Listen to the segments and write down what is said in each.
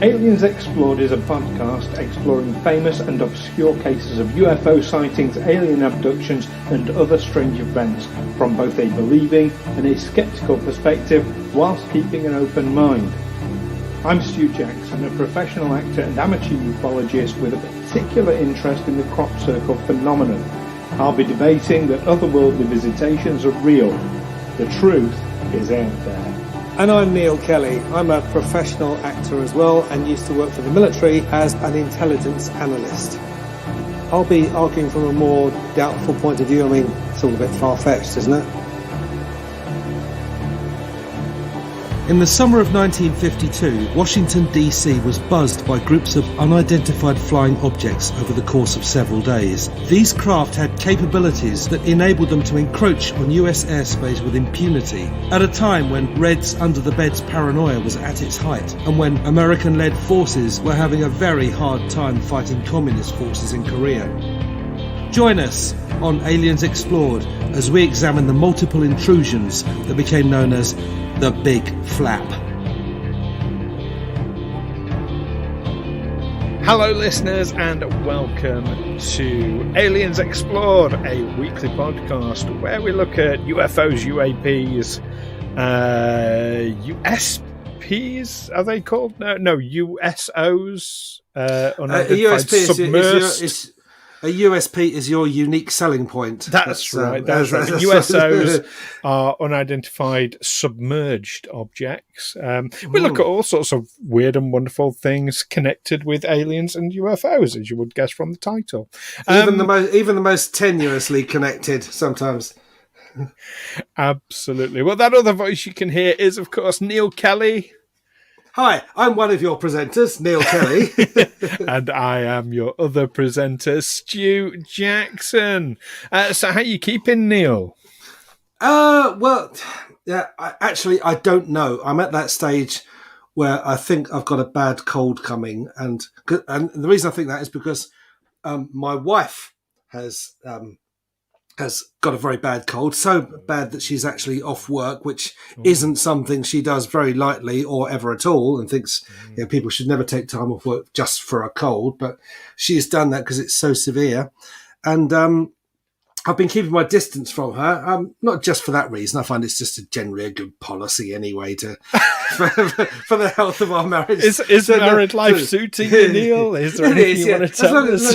Aliens Explored is a podcast exploring famous and obscure cases of UFO sightings, alien abductions and other strange events from both a believing and a sceptical perspective whilst keeping an open mind. I'm Stu Jackson, a professional actor and amateur ufologist with a particular interest in the crop circle phenomenon. I'll be debating that otherworldly visitations are real. The truth is out there. And I'm Neil Kelly. I'm a professional actor as well and used to work for the military as an intelligence analyst. I'll be arguing from a more doubtful point of view. I mean, it's all a bit far-fetched, isn't it? In the summer of 1952, Washington DC was buzzed by groups of unidentified flying objects over the course of several days. These craft had capabilities that enabled them to encroach on US airspace with impunity, at a time when Reds under the bed's paranoia was at its height, and when American-led forces were having a very hard time fighting communist forces in Korea. Join us on Aliens Explored as we examine the multiple intrusions that became known as the Big Flap. Hello listeners and welcome to Aliens Explored, a weekly podcast where we look at UFOs, UAPs, USPs, are they called? No, USOs, unidentified submersed. A USP is your unique selling point. That's right. USOs are unidentified submerged objects. We look at all sorts of weird and wonderful things connected with aliens and UFOs, as you would guess from the title. Even the most tenuously connected sometimes. Absolutely. Well, that other voice you can hear is, of course, Neil Kelly. Hi, I'm one of your presenters, Neil Kelly. And I am your other presenter, Stu Jackson. So how are you keeping, Neil? Well, yeah, I don't know. I'm at that stage where I think I've got a bad cold coming. And the reason I think that is because my wife has got a very bad cold, so bad that she's actually off work, which isn't something she does very lightly or ever at all, and thinks people should never take time off work just for a cold, but she's done that because it's so severe. And I've been keeping my distance from her, not just for that reason. I find it's just generally a good policy anyway for the health of our marriage. Is married life suiting you, Neil? Is there anything you want to tell us?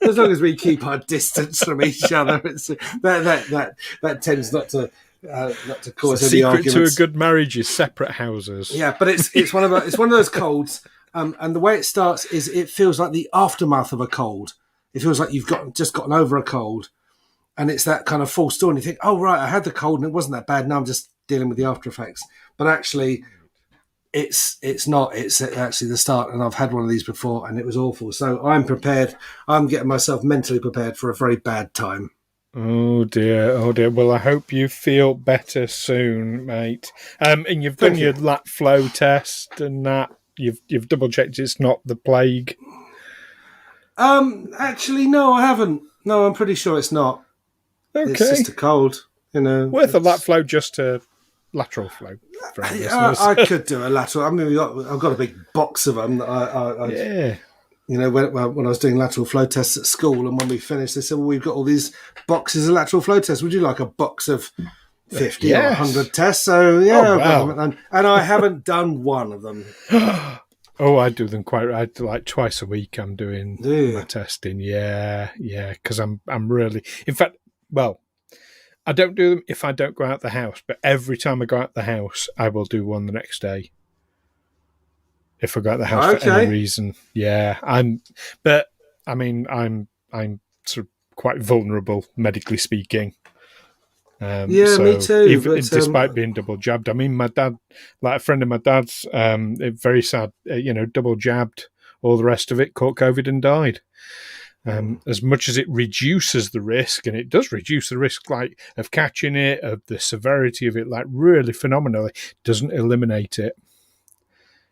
As long as we keep our distance from each other, it's, that tends not to cause any arguments. The secret to a good marriage is separate houses. Yeah, but it's one of those colds, and the way it starts is it feels like the aftermath of a cold. It feels like you've just gotten over a cold. And it's that kind of full story. And you think, oh, right, I had the cold and it wasn't that bad. Now I'm just dealing with the after effects. But actually, it's not. It's actually the start. And I've had one of these before and it was awful. So I'm prepared. I'm getting myself mentally prepared for a very bad time. Oh, dear. Well, I hope you feel better soon, mate. And you've done your lat flow test and that. You've double-checked it's not the plague. Actually, no, I haven't. No, I'm pretty sure it's not. Okay. It's just a cold, Worth a lat flow, just a lateral flow. I could do a lateral. I mean, I've got a big box of them. When I was doing lateral flow tests at school, and when we finished, they said, "Well, we've got all these boxes of lateral flow tests. Would you like a box of 50 or 100 tests?" So wow. And I haven't done one of them. Oh, I do them like twice a week. I'm doing my testing. Yeah, because I'm really. In fact. Well, I don't do them if I don't go out the house, but every time I go out the house, I will do one the next day. If I go out the house for any reason, yeah, I'm sort of quite vulnerable, medically speaking. Me too. Despite being double jabbed, I mean, my dad, like a friend of my dad's, very sad, double jabbed, all the rest of it, caught COVID and died. As much as it reduces the risk, and it does reduce the risk, like of catching it, of the severity of it, like really phenomenally, doesn't eliminate it.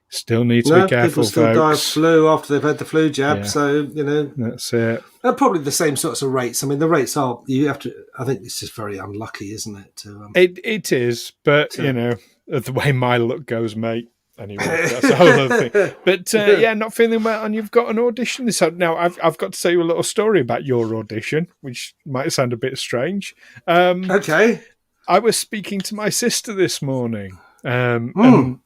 Still need to be careful, people still die of flu after they've had the flu jab, so that's it. They're probably the same sorts of rates. I mean, the rates are. You have to. I think it's just very unlucky, isn't it? It is, but the way my luck goes, mate. anyway, that's a whole other thing. But not feeling well, and you've got an audition this out. Now, I've got to tell you a little story about your audition, which might sound a bit strange. Okay. I was speaking to my sister this morning. And we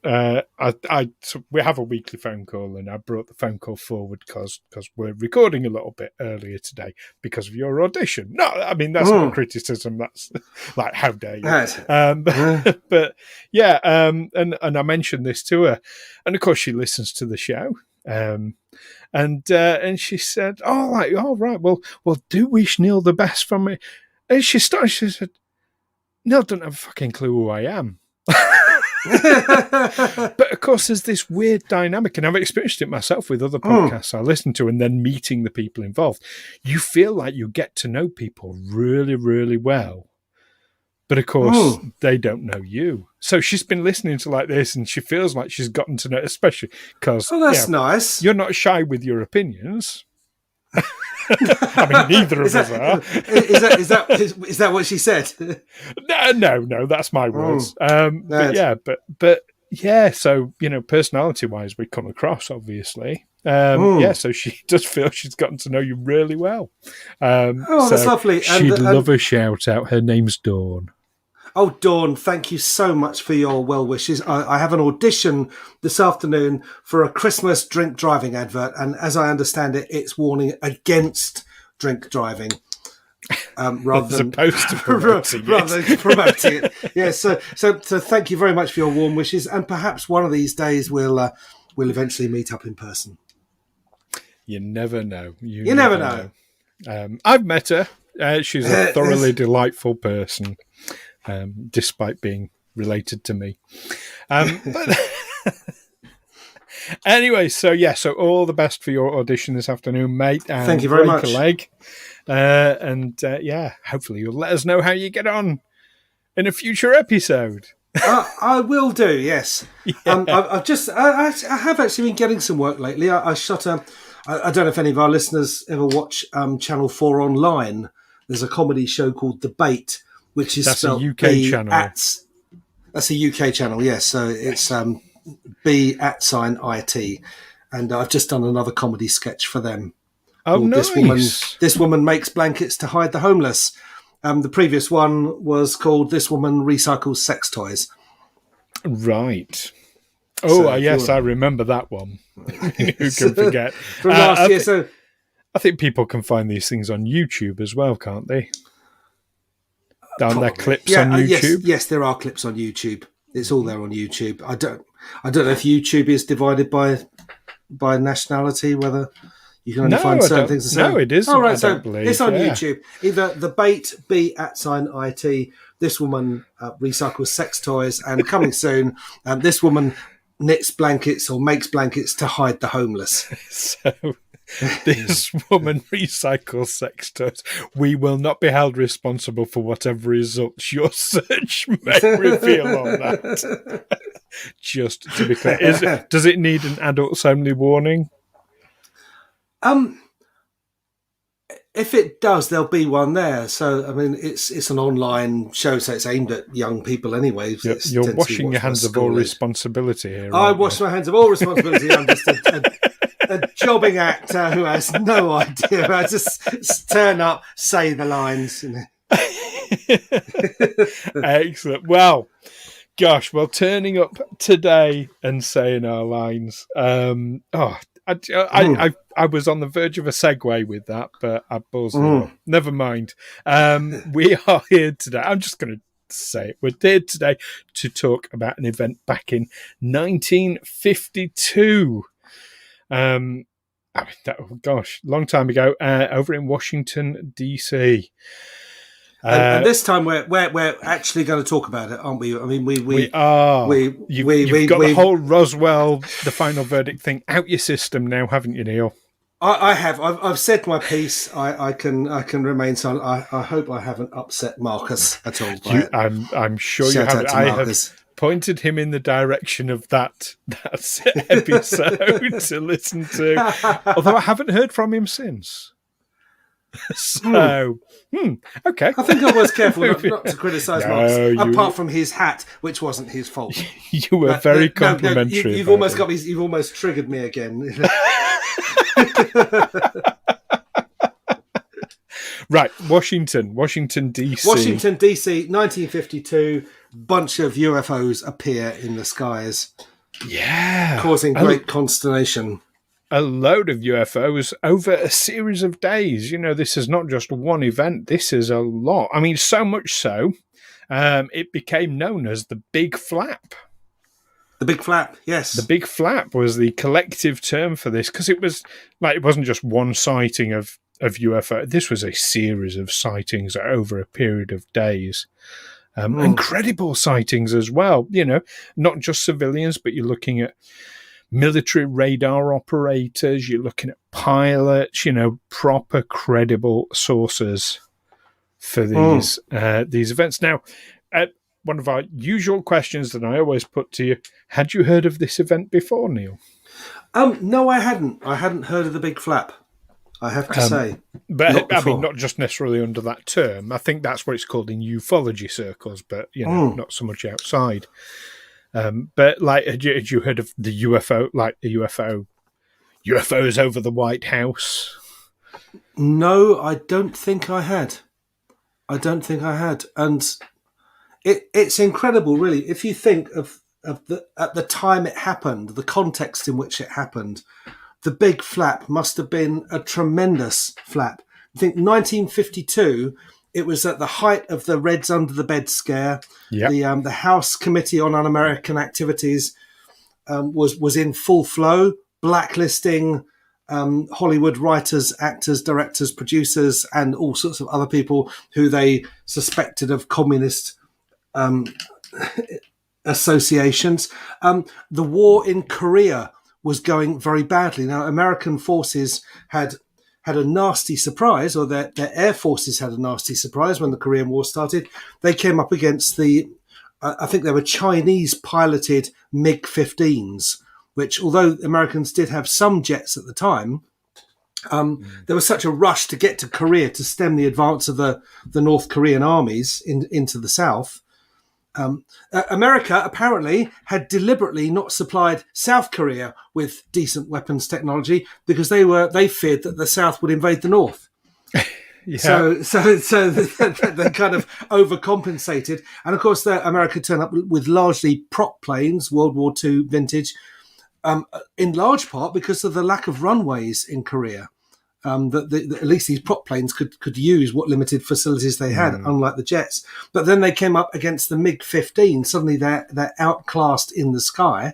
have a weekly phone call, and I brought the phone call forward because we're recording a little bit earlier today because of your audition. No, I mean that's not criticism. That's like, how dare you? But I mentioned this to her, and of course she listens to the show. And she said, "All right, well, do wish Neil the best from me." And she said, "Neil doesn't have a fucking clue who I am." But of course there's this weird dynamic, and I've experienced it myself with other podcasts I listen to, and then meeting the people involved. You feel like you get to know people really, really well, but of course they don't know you. So she's been listening to like this, and she feels like she's gotten to know, especially because that's nice. You're not shy with your opinions. I mean, neither of us are. Is that what she said? No, that's my words. But so personality wise, we come across obviously. So she does feel she's gotten to know you really well. That's lovely. She'd love a shout out. Her name's Dawn. Oh, Dawn, thank you so much for your well wishes. I have an audition this afternoon for a Christmas drink driving advert, and as I understand it, it's warning against drink driving. Rather than promoting it. Yeah, so thank you very much for your warm wishes, and perhaps one of these days we'll eventually meet up in person. You never know. You never know. I've met her. She's a thoroughly delightful person. Despite being related to me. But anyway, so all the best for your audition this afternoon, mate. And thank you very much. A leg. Hopefully you'll let us know how you get on in a future episode. I will do, yes. Yeah. I have actually been getting some work lately. I shot I don't know if any of our listeners ever watch Channel 4 Online. There's a comedy show called Debate, which is that's a UK channel. That's a UK channel, yes. So it's B@IT, and I've just done another comedy sketch for them. Oh, nice! This woman makes blankets to hide the homeless. The previous one was called "This Woman Recycles Sex Toys." Right. Oh, yes, I remember that one. Who can forget? From last year. I think people can find these things on YouTube as well, can't they? Down there, clips on YouTube. Yes, there are clips on YouTube. It's all there on YouTube. I don't know if YouTube is divided by nationality, whether you can only find certain things. No, it isn't. Oh, right, I don't believe. It's on YouTube. Either Debate B@IT. This woman recycles sex toys, and coming soon, this woman knits blankets or makes blankets to hide the homeless. So. This woman recycles sex toys. We will not be held responsible for whatever results your search may reveal on that. Just to be clear, does it need an adults only warning? If it does, there'll be one there. So I mean, it's an online show, so it's aimed at young people anyway. You're washing your hands of all responsibility here. I wash my hands of all responsibility. I'm just a jobbing actor who has no idea. I just turn up, say the lines. Excellent. Well, turning up today and saying our lines. I was on the verge of a segue with that, but I buzzed it. Never mind. We are here today. I'm just going to say it. We're here today to talk about an event back in 1952. Long time ago, over in Washington DC. And this time we're actually going to talk about it, aren't we? I mean, we are. You've got the whole Roswell, the final verdict thing out your system now, haven't you, Neil? I have. I've said my piece. I can remain silent. I hope I haven't upset Marcus at all. I'm sure you haven't. I have pointed him in the direction of that episode to listen to. Although I haven't heard from him since. So, okay. I think I was careful not to criticise Marx, you- apart from his hat, which wasn't his fault. You were very complimentary. You've almost got me. You've almost triggered me again. Right, Washington, DC. Washington, DC, 1952. Bunch of UFOs appear in the skies, causing great consternation. A load of UFOs over a series of days. This is not just one event. This is a lot. I mean, so much so, it became known as the Big Flap. The Big Flap, yes. The Big Flap was the collective term for this, because it wasn't just one sighting of UFO. This was a series of sightings over a period of days. Incredible sightings as well. Not just civilians, but you're looking at military radar operators, you're looking at pilots, proper credible sources for these events. Now, one of our usual questions that I always put to you, had you heard of this event before, Neil? No, I hadn't. I hadn't heard of the Big Flap, I have to say. But I mean, not just necessarily under that term. I think that's what it's called in ufology circles, but not so much outside. But had you heard of the UFO, UFOs over the White House? No, I don't think I had. And it's incredible, really. If you think of at the time it happened, the context in which it happened, the Big Flap must have been a tremendous flap. I think 1952. It was at the height of the Reds Under the Bed scare. Yep. The House Committee on Un-American Activities was in full flow, blacklisting Hollywood writers, actors, directors, producers, and all sorts of other people who they suspected of communist associations. The war in Korea was going very badly. Now, American forces had a nasty surprise, or their air forces had a nasty surprise when the Korean War started. They came up against I think they were Chinese piloted MiG-15s, which, although Americans did have some jets at the time, there was such a rush to get to Korea to stem the advance of the North Korean armies into the south. America apparently had deliberately not supplied South Korea with decent weapons technology because they feared that the South would invade the North. So they kind of overcompensated, and of course, America turned up with largely prop planes, World War II vintage, in large part because of the lack of runways in Korea. At least these prop planes could use what limited facilities they had, unlike the jets. But then they came up against the MiG-15. Suddenly they're outclassed in the sky.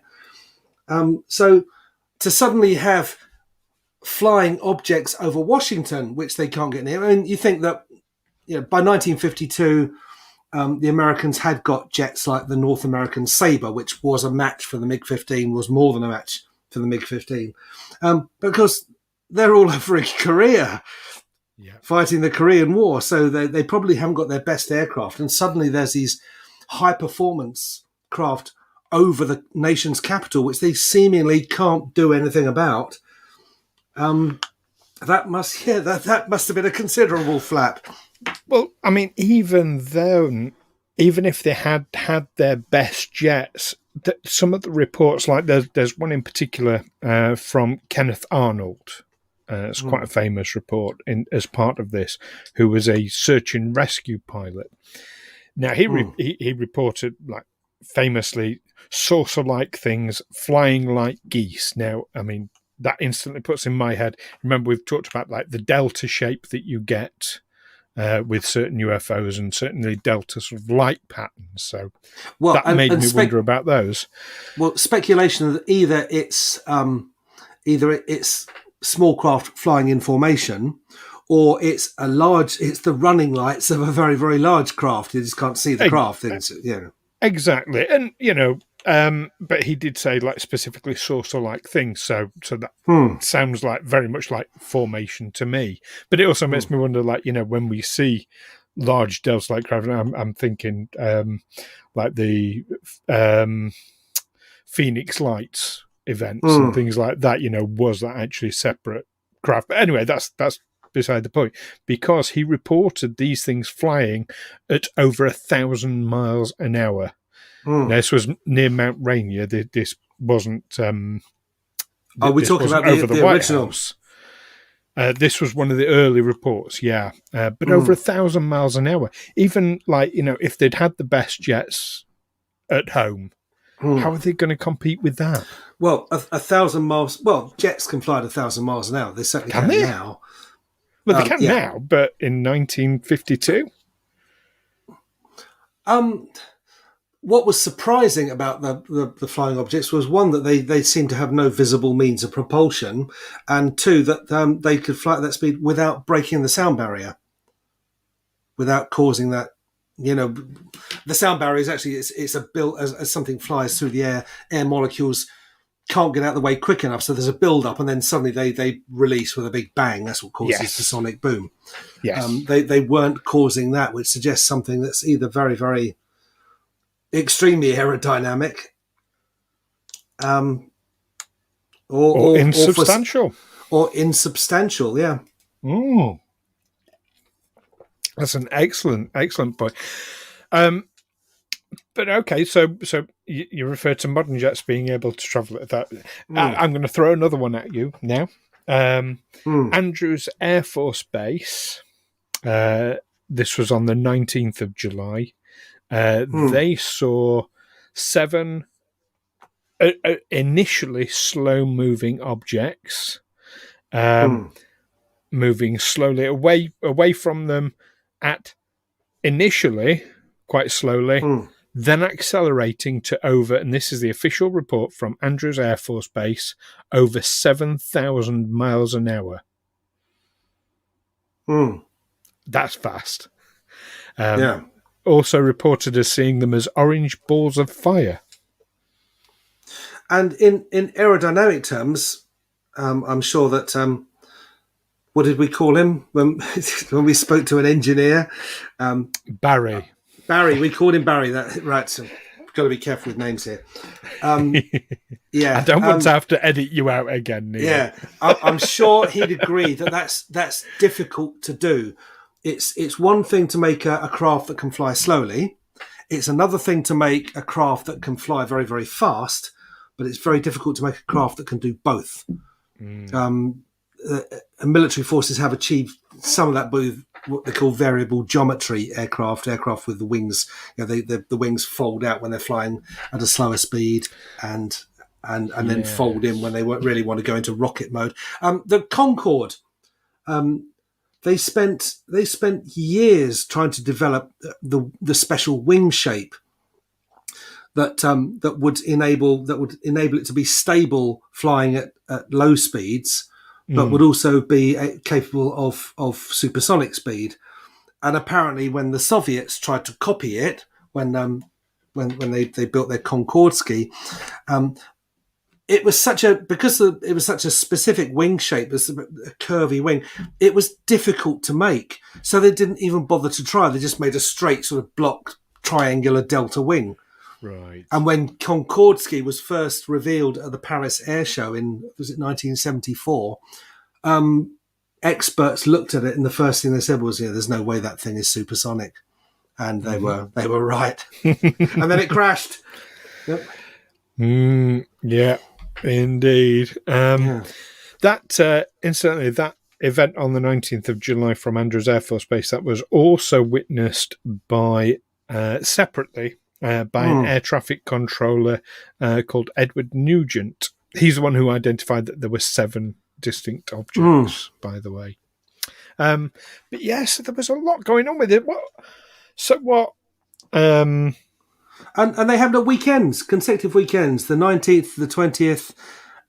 So to suddenly have flying objects over Washington, which they can't get near, I mean, you think that by 1952, the Americans had got jets like the North American Sabre, which was a match for the MiG-15, was more than a match for the MiG-15, because they're all over in Korea fighting the Korean War. So they probably haven't got their best aircraft. And suddenly there's these high-performance craft over the nation's capital, which they seemingly can't do anything about. That must have been a considerable flap. Well, I mean, even if they had their best jets, some of the reports, like there's one in particular from Kenneth Arnold. It's quite a famous report as part of this, who was a search and rescue pilot. Now, he reported, like, famously, saucer-like things flying like geese. Now, I mean, that instantly puts in my head, remember we've talked about, like, the delta shape that you get with certain UFOs, and certainly delta sort of light patterns. So that made me wonder about those. Well, speculation that either it's small craft flying in formation, or it's the running lights of a very, very large craft. You just can't see the craft. Exactly. And, but he did say, like, specifically saucer-like things. So that sounds like very much like formation to me. But it also makes me wonder, like, when we see large delta-like craft, I'm thinking like the Phoenix Lights events and things like that, was that actually separate craft? But anyway, that's beside the point, because he reported these things flying at over 1,000 miles an hour. Now, this was near Mount Rainier. This wasn't. Are we talking about over the White original? House. This was one of the early reports, yeah. But over 1,000 miles an hour. Even if they'd had the best jets at home, how are they going to compete with that? Well, 1,000 miles. Well, jets can fly at 1,000 miles an hour. They certainly can now. Well, they can now, but in 1952. What was surprising about the flying objects was, one, that they seemed to have no visible means of propulsion, and two, that they could fly at that speed without breaking the sound barrier, without causing that. The sound barrier is actually it's a built as something flies through the air molecules can't get out of the way quick enough, so there's a build up, and then suddenly they release with a big bang. That's what causes the sonic boom. Yes, they weren't causing that, which suggests something that's either very, very extremely aerodynamic, or insubstantial, or insubstantial. Yeah. That's an excellent point. But okay, so you refer to modern jets being able to travel at that. I'm going to throw another one at you now. Andrews Air Force Base. This was on the 19th of July. They saw 7 initially slow-moving objects moving slowly away from them at initially quite slowly, then accelerating to over, and this is the official report from Andrews Air Force Base, over 7,000 miles an hour. That's fast. Also reported as seeing them as orange balls of fire. And in aerodynamic terms, I'm sure that what did we call him when we spoke to an engineer? Barry. Barry, we called him Barry. That right. So we've got to be careful with names here. Yeah, I don't want to have to edit you out again, Neil. Yeah, I'm sure he'd agree that that's difficult to do. It's one thing to make a craft that can fly slowly. It's another thing to make a craft that can fly very, very fast. But it's very difficult to make a craft that can do both. Military forces have achieved some of that with what they call variable geometry aircraft with the wings. The wings fold out when they're flying at a slower speed, and then fold in when they really want to go into rocket mode. The Concorde, they spent years trying to develop the special wing shape that would enable it to be stable flying at low speeds, but would also be capable of supersonic speed. And apparently, when the Soviets tried to copy it, when they built their Concorde ski, it was such a specific wing shape, a curvy wing. It was difficult to make, so they didn't even bother to try. They just made a straight sort of block triangular delta wing. Right. And when Concorde ski was first revealed at the Paris Air Show in 1974, experts looked at it, and the first thing they said was, "There's no way that thing is supersonic," and they were right. And then it crashed. Yep. Yeah, indeed. That incidentally, that event on the 19th of July from Andrews Air Force Base, that was also witnessed by separately. By an air traffic controller called Edward Nugent. He's the one who identified that there were 7 distinct objects, by the way. But yes, there was a lot going on with it. And they have the weekends, consecutive weekends, the 19th, the 20th,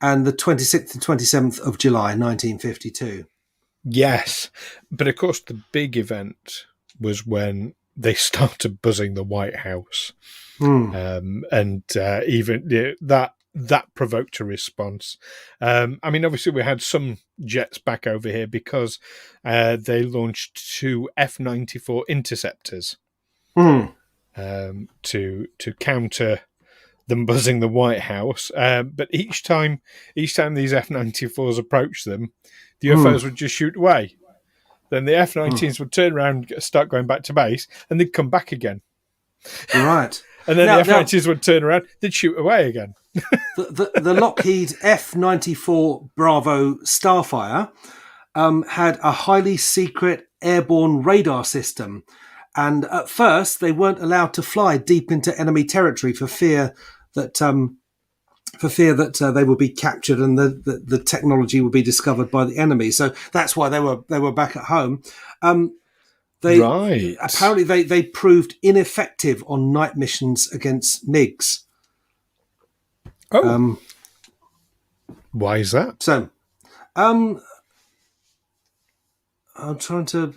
and the 26th and 27th of July, 1952. Yes, but of course the big event was when they started buzzing the White House. And even that provoked a response. I mean, obviously we had some jets back over here because they launched 2 F-94 interceptors to counter them buzzing the White House. But each time these F-94s approached them, the UFOs would just shoot away. then the F-19s would turn around, start going back to base, and they'd come back again. Right. And then the F-19s would turn around, they'd shoot away again. The Lockheed F-94 Bravo Starfire had a highly secret airborne radar system. And at first, they weren't allowed to fly deep into enemy territory for fear that they would be captured and the technology would be discovered by the enemy. So that's why they were back at home. Apparently they proved ineffective on night missions against MiGs. Oh, why is that? So, I'm trying to.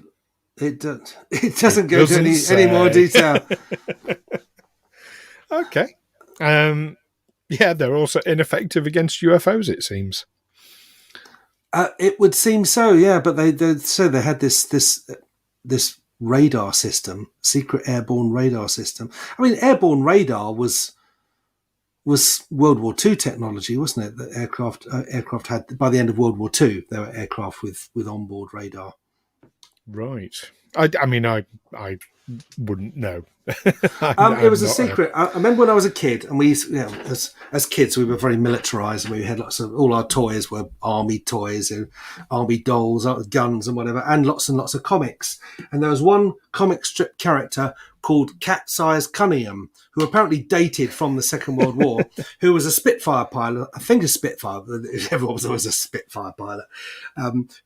It doesn't go into any more detail. Okay. Yeah, they're also ineffective against UFOs, it seems. It would seem so, yeah. But they said they had this radar system, secret airborne radar system. I mean, airborne radar was World War II technology, wasn't it? That aircraft had by the end of World War II, there were aircraft with onboard radar. Right. I mean, I wouldn't know. It was a secret. I remember when I was a kid, and we, as kids, we were very militarized, and we had all our toys were army toys and army dolls, guns, and whatever, and lots of comics. And there was one comic strip character called Cat-Size Cunningham, who apparently dated from the Second World War, who was a Spitfire pilot. I think a Spitfire. Everyone was always a Spitfire pilot.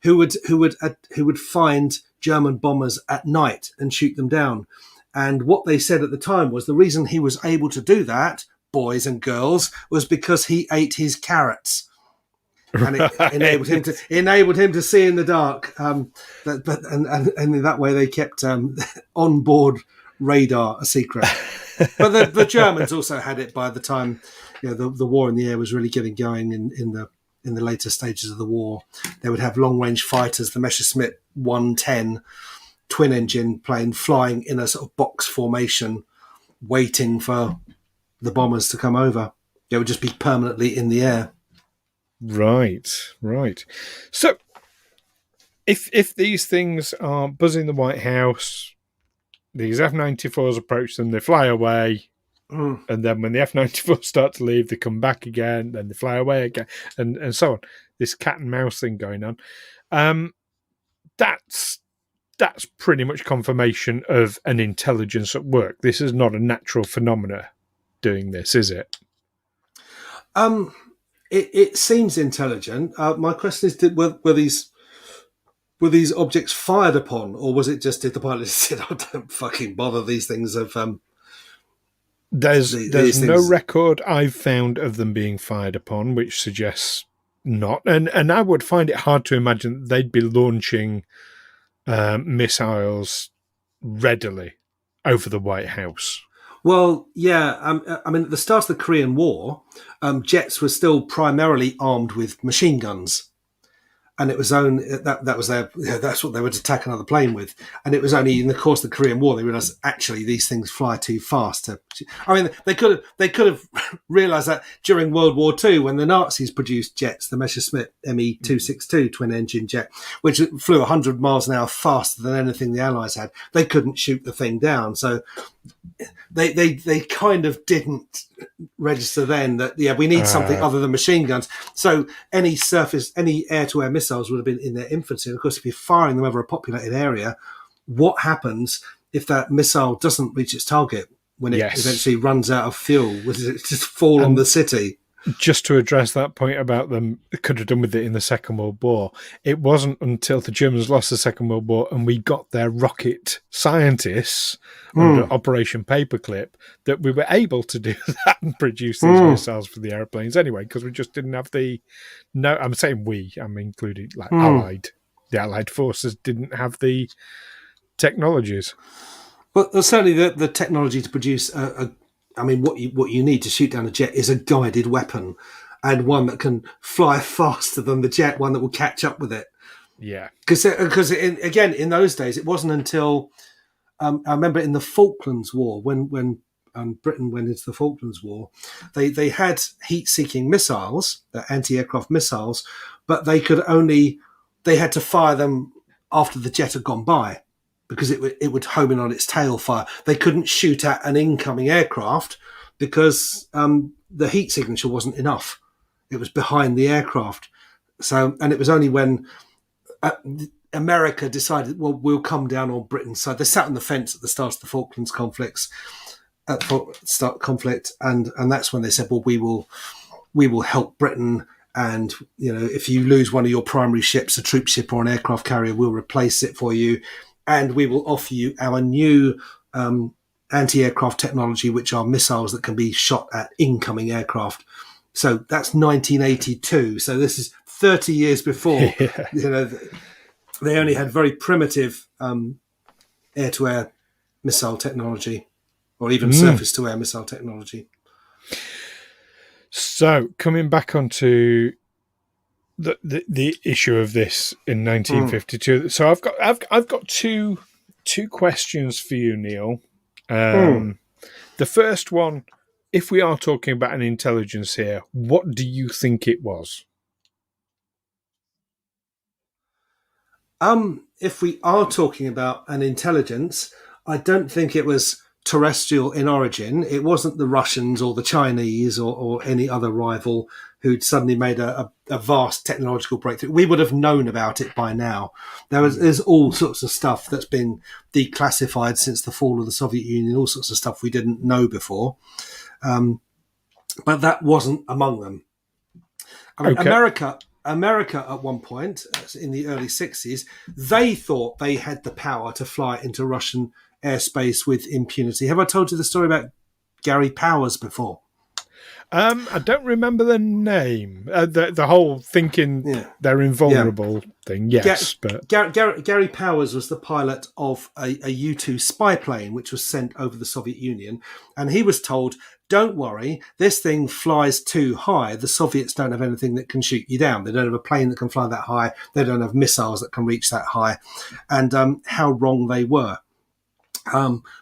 Who would find German bombers at night and shoot them down. And what they said at the time was the reason he was able to do that, boys and girls, was because he ate his carrots. And it enabled him to see in the dark. And in that way they kept onboard radar a secret. But the Germans also had it by the time the war in the air was really getting going in the later stages of the war. They would have long-range fighters, the Messerschmitt 110 twin-engine plane flying in a sort of box formation, waiting for the bombers to come over. They would just be permanently in the air. Right. So, if these things are buzzing the White House, these F-94s approach them, they fly away, and then when the F-94s start to leave, they come back again, then they fly away again, and so on. This cat and mouse thing going on. That's pretty much confirmation of an intelligence at work. This is not a natural phenomena doing this, is it? It seems intelligent. My question is, were these objects fired upon, or was it just did the pilot said, "Oh, don't fucking bother, these things have." There's no record I've found of them being fired upon, which suggests not. And I would find it hard to imagine that they'd be launching missiles readily over the White House. Well, yeah. I mean, at the start of the Korean War, jets were still primarily armed with machine guns. And it was that's what they would attack another plane with. And it was only in the course of the Korean War they realised actually these things fly too fast. I mean, they could have realised that during World War II when the Nazis produced jets, the Messerschmitt Me-262 twin-engine jet, which flew 100 miles an hour faster than anything the Allies had. They couldn't shoot the thing down, so they kind of didn't register then that we need something other than machine guns. So any air-to-air missiles would have been in their infancy. And of course, if you're firing them over a populated area, what happens if that missile doesn't reach its target when it eventually runs out of fuel? Would it just fall on the city? Just to address that point about them could have done with it in the Second World War, it wasn't until the Germans lost the Second World War and we got their rocket scientists under Operation Paperclip that we were able to do that and produce these missiles for the airplanes anyway, because we just didn't have I'm saying I'm including the Allied forces didn't have the technologies. Well, certainly the technology to produce what you need to shoot down a jet is a guided weapon, and one that can fly faster than the jet, one that will catch up with it. Yeah, because in those days, it wasn't until I remember in the Falklands War when Britain went into the Falklands War, they had heat-seeking missiles, the anti-aircraft missiles, but they had to fire them after the jet had gone by, because it would home in on its tail fire. They couldn't shoot at an incoming aircraft because the heat signature wasn't enough. It was behind the aircraft. So, and it was only when America decided, well, we'll come down on Britain's side. They sat on the fence at the start of the Falklands conflict, and that's when they said, well, we will help Britain. And, if you lose one of your primary ships, a troop ship or an aircraft carrier, we'll replace it for you. And we will offer you our new anti-aircraft technology, which are missiles that can be shot at incoming aircraft. So that's 1982. So this is 30 years before. Yeah. They only had very primitive air-to-air missile technology, or even surface-to-air missile technology. So coming back onto the issue of this in 1952. So I've got two questions for you, Neil. The first one, if we are talking about an intelligence here, what do you think it was? If we are talking about an intelligence, I don't think it was terrestrial in origin. It wasn't the Russians or the Chinese or any other rival who'd suddenly made a vast technological breakthrough. We would have known about it by now. There's all sorts of stuff that's been declassified since the fall of the Soviet Union, all sorts of stuff we didn't know before. But that wasn't among them. I mean, okay. America at one point, in the early 60s, they thought they had the power to fly into Russian airspace with impunity. Have I told you the story about Gary Powers before? I don't remember the name. The whole thinking they're invulnerable thing, yes. But Gary Powers was the pilot of a U-2 spy plane, which was sent over the Soviet Union. And he was told, don't worry, this thing flies too high. The Soviets don't have anything that can shoot you down. They don't have a plane that can fly that high. They don't have missiles that can reach that high. And how wrong they were.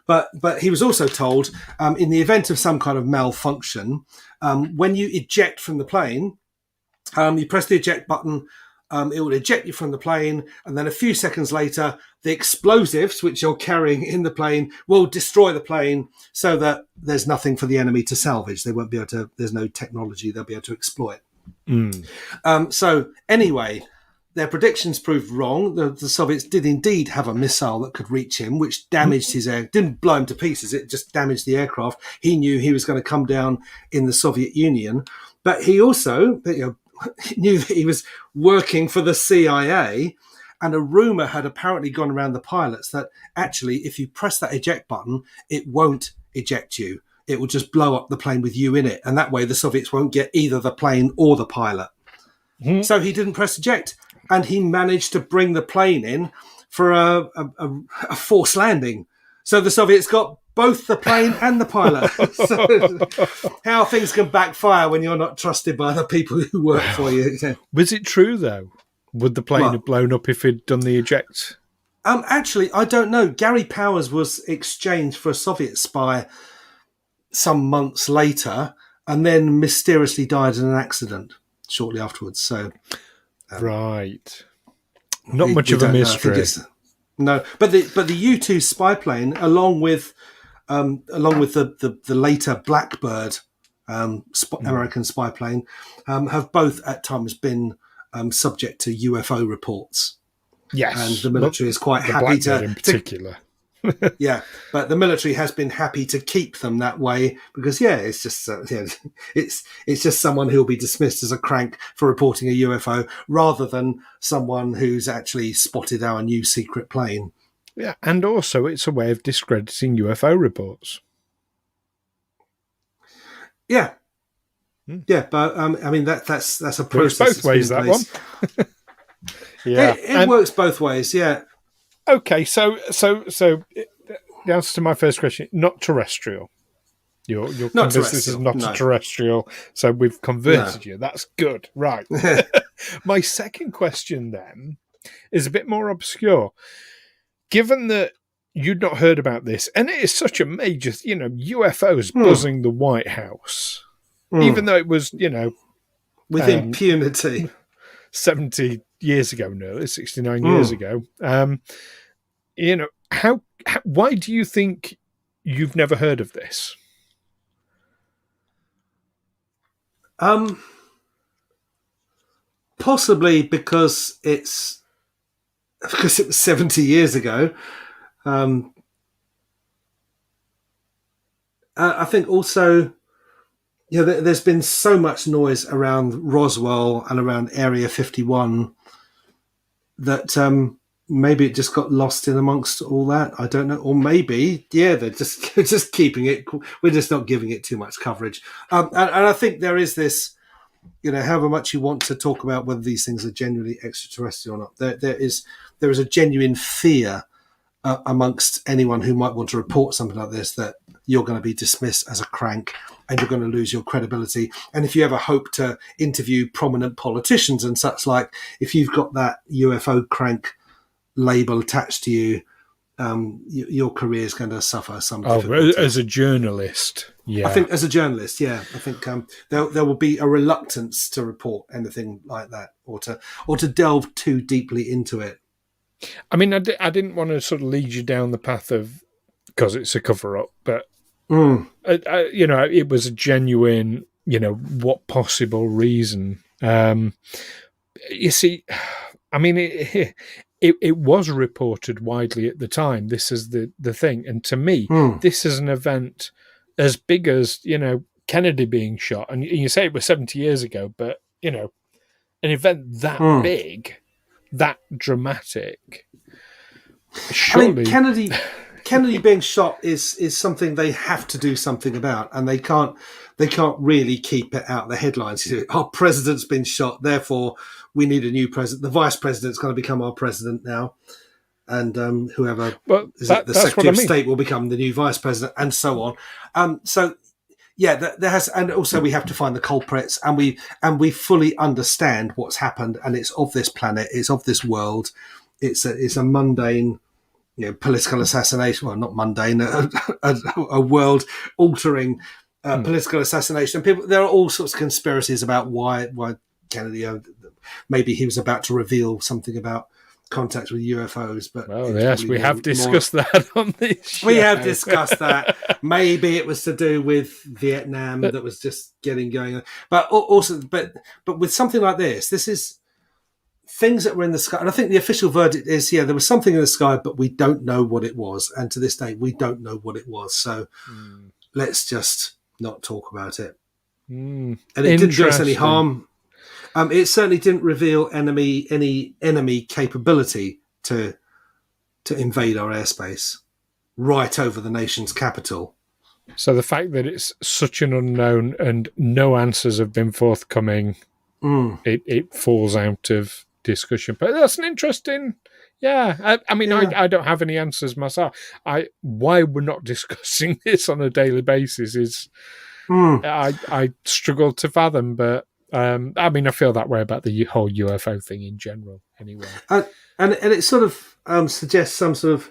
But he was also told, in the event of some kind of malfunction, when you eject from the plane, you press the eject button, it will eject you from the plane, and then a few seconds later, the explosives which you're carrying in the plane will destroy the plane so that there's nothing for the enemy to salvage. They won't be able to, there's no technology they'll be able to exploit. So anyway, their predictions proved wrong. The Soviets did indeed have a missile that could reach him, which damaged his air. Didn't blow him to pieces. It just damaged the aircraft. He knew he was going to come down in the Soviet Union, but he also knew that he was working for the CIA. And a rumor had apparently gone around the pilots that actually, if you press that eject button, it won't eject you. It will just blow up the plane with you in it. And that way the Soviets won't get either the plane or the pilot. So he didn't press eject. And he managed to bring the plane in for a forced landing. So the Soviets got both the plane and the pilot. So how things can backfire when you're not trusted by the people who work for you. Was it true, though? Would the plane have blown up if he'd done the eject? Actually, I don't know. Gary Powers was exchanged for a Soviet spy some months later and then mysteriously died in an accident shortly afterwards. So... right. Not much of a mystery. No, but the U-2 spy plane, along with the later Blackbird American spy plane, have both at times been subject to UFO reports. Yes, and the military is quite happy to, in particular. Yeah, but the military has been happy to keep them that way because, it's just it's just someone who will be dismissed as a crank for reporting a UFO rather than someone who's actually spotted our new secret plane. Yeah, and also it's a way of discrediting UFO reports. Yeah, yeah, but I mean that's a process. Both ways, that one. Yeah, it works both ways. Yeah. Okay, so the answer to my first question: not terrestrial. You're not convinced this is not a terrestrial, so we've converted you. That's good, right? My second question then is a bit more obscure. Given that you'd not heard about this, and it is such a major, UFOs buzzing the White House, even though it was, with impunity, 70 years ago, nearly 69 years ago. Why do you think you've never heard of this? Possibly because it was 70 years ago. I think also, there's been so much noise around Roswell and around Area 51 that maybe it just got lost in amongst all that. I don't know. Or maybe, they're just keeping it. We're just not giving it too much coverage. And I think there is this, however much you want to talk about whether these things are genuinely extraterrestrial or not, there is a genuine fear amongst anyone who might want to report something like this, that you're going to be dismissed as a crank and you're going to lose your credibility. And if you ever hope to interview prominent politicians and such, like, if you've got that UFO crank label attached to you, your career is going to suffer some difficulty. As a journalist, yeah. I think as a journalist, I think there will be a reluctance to report anything like that, or to delve too deeply into it. I mean, I didn't want to sort of lead you down the path of, because it's a cover-up, but it was a genuine, what possible reason? You see, I mean, it was reported widely at the time. This is the thing, and to me, this is an event as big as Kennedy being shot, and you say it was 70 years ago, but an event that big, that dramatic. Surely, I mean, Kennedy being shot is something they have to do something about, and they can't really keep it out of the headlines. Our president's been shot, therefore we need a new president. The vice president's going to become our president now, and whoever is the Secretary of State will become the new vice president, and so on. There has, and also we have to find the culprits, and we fully understand what's happened, and it's of this planet, it's of this world, it's a mundane, political assassination. Well, not mundane, a world altering political assassination. And people, there are all sorts of conspiracies about why Kennedy, maybe he was about to reveal something about contact with UFOs, but yes, we have discussed that on this show. We have discussed that. Maybe it was to do with Vietnam that was just getting going, but with something like this is things that were in the sky. And I think the official verdict is, there was something in the sky, but we don't know what it was, and to this day we don't know what it was. So let's just not talk about it. And it didn't do us any harm. It certainly didn't reveal any enemy capability to invade our airspace right over the nation's capital. So the fact that it's such an unknown and no answers have been forthcoming, it falls out of discussion. But that's an interesting... Yeah, I don't have any answers myself. Why we're not discussing this on a daily basis is... I struggle to fathom, but... I feel that way about the whole UFO thing in general, anyway. And it sort of suggests some sort of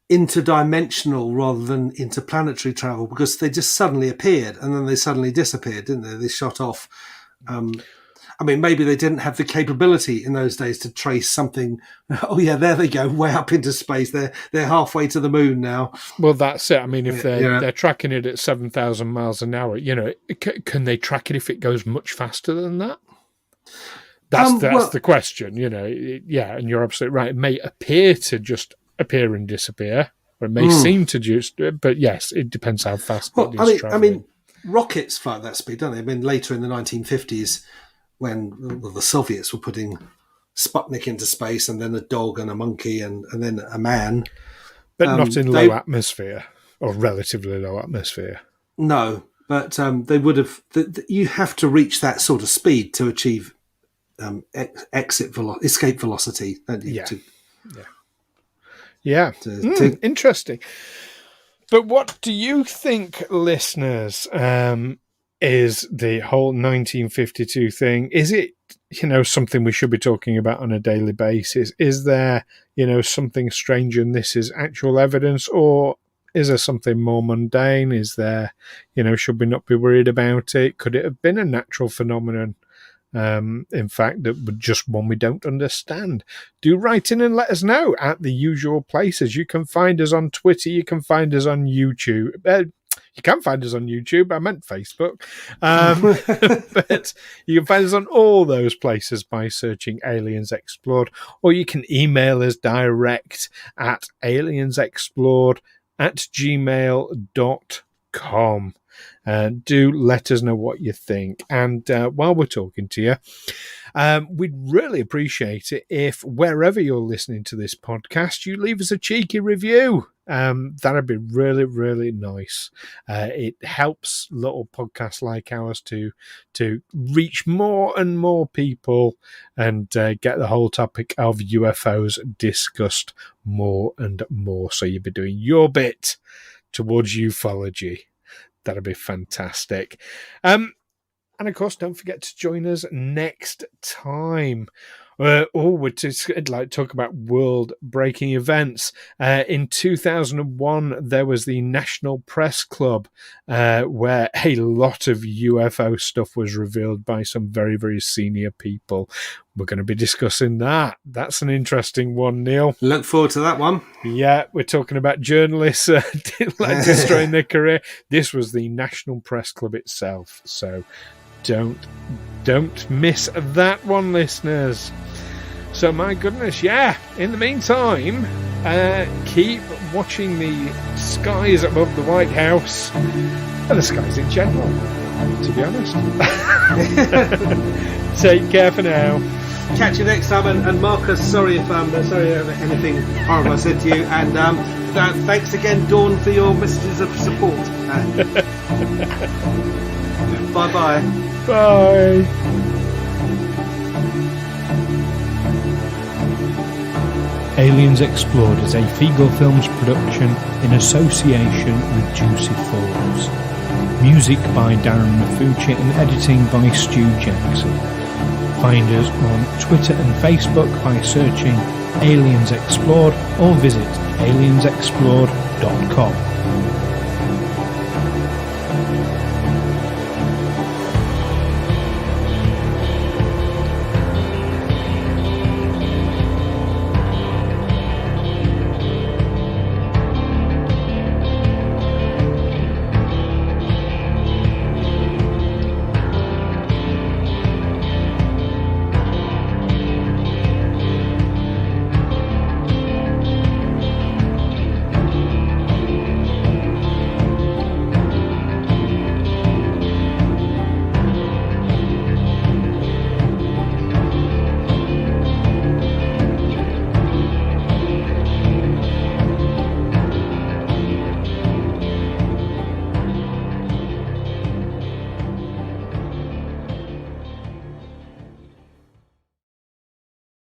interdimensional rather than interplanetary travel, because they just suddenly appeared and then they suddenly disappeared, didn't they? They shot off. Maybe they didn't have the capability in those days to trace something. Oh yeah, there they go, way up into space. They're halfway to the moon now. Well, that's it. I mean, if they're tracking it at 7,000 miles an hour, can they track it if it goes much faster than that? That's the question. And you're absolutely right. It may appear to just appear and disappear, or it may seem to just. But yes, it depends how fast it is traveling. Rockets fly at that speed, don't they? Later in the 1950s. When the Soviets were putting Sputnik into space, and then a dog and a monkey and then a man. But not in low atmosphere, or relatively low atmosphere. No, but they would have... You have to reach that sort of speed to achieve escape velocity, don't you? Interesting. But what do you think, listeners... is the whole 1952 thing, is it, something we should be talking about on a daily basis? Is there, something strange and this is actual evidence, or is there something more mundane? Is there, should we not be worried about it? Could it have been a natural phenomenon? in fact, that just one we don't understand. Do write in and let us know at the usual places. You can find us on Twitter. You can find us on YouTube. You can find us on YouTube. I meant Facebook. But you can find us on all those places by searching Aliens Explored, or you can email us direct at aliensexplored@gmail.com. Do let us know what you think. And while we're talking to you, we'd really appreciate it if wherever you're listening to this podcast, you leave us a cheeky review. That'd be really, really nice. It helps little podcasts like ours to reach more and more people and get the whole topic of UFOs discussed more and more. So you'll be doing your bit towards ufology. That'd be fantastic. And of course, don't forget to join us next time. We'd like to talk about world-breaking events. In 2001, there was the National Press Club, where a lot of UFO stuff was revealed by some very, very senior people. We're going to be discussing that. That's an interesting one, Neil. Look forward to that one. Yeah, we're talking about journalists destroying their career. This was the National Press Club itself, so don't miss that one, listeners. So my goodness, yeah, in the meantime, keep watching the skies above the White House and the skies in general, to be honest. Take care for now. Catch you next time, and Marcus, sorry if anything horrible I said to you, and thanks again, Dawn, for your messages of support. Bye-bye. Bye. Aliens Explored is a Fiegel Films production in association with Juicy Falls. Music by Darren Mafucci and editing by Stu Jackson. Find us on Twitter and Facebook by searching Aliens Explored or visit aliensexplored.com.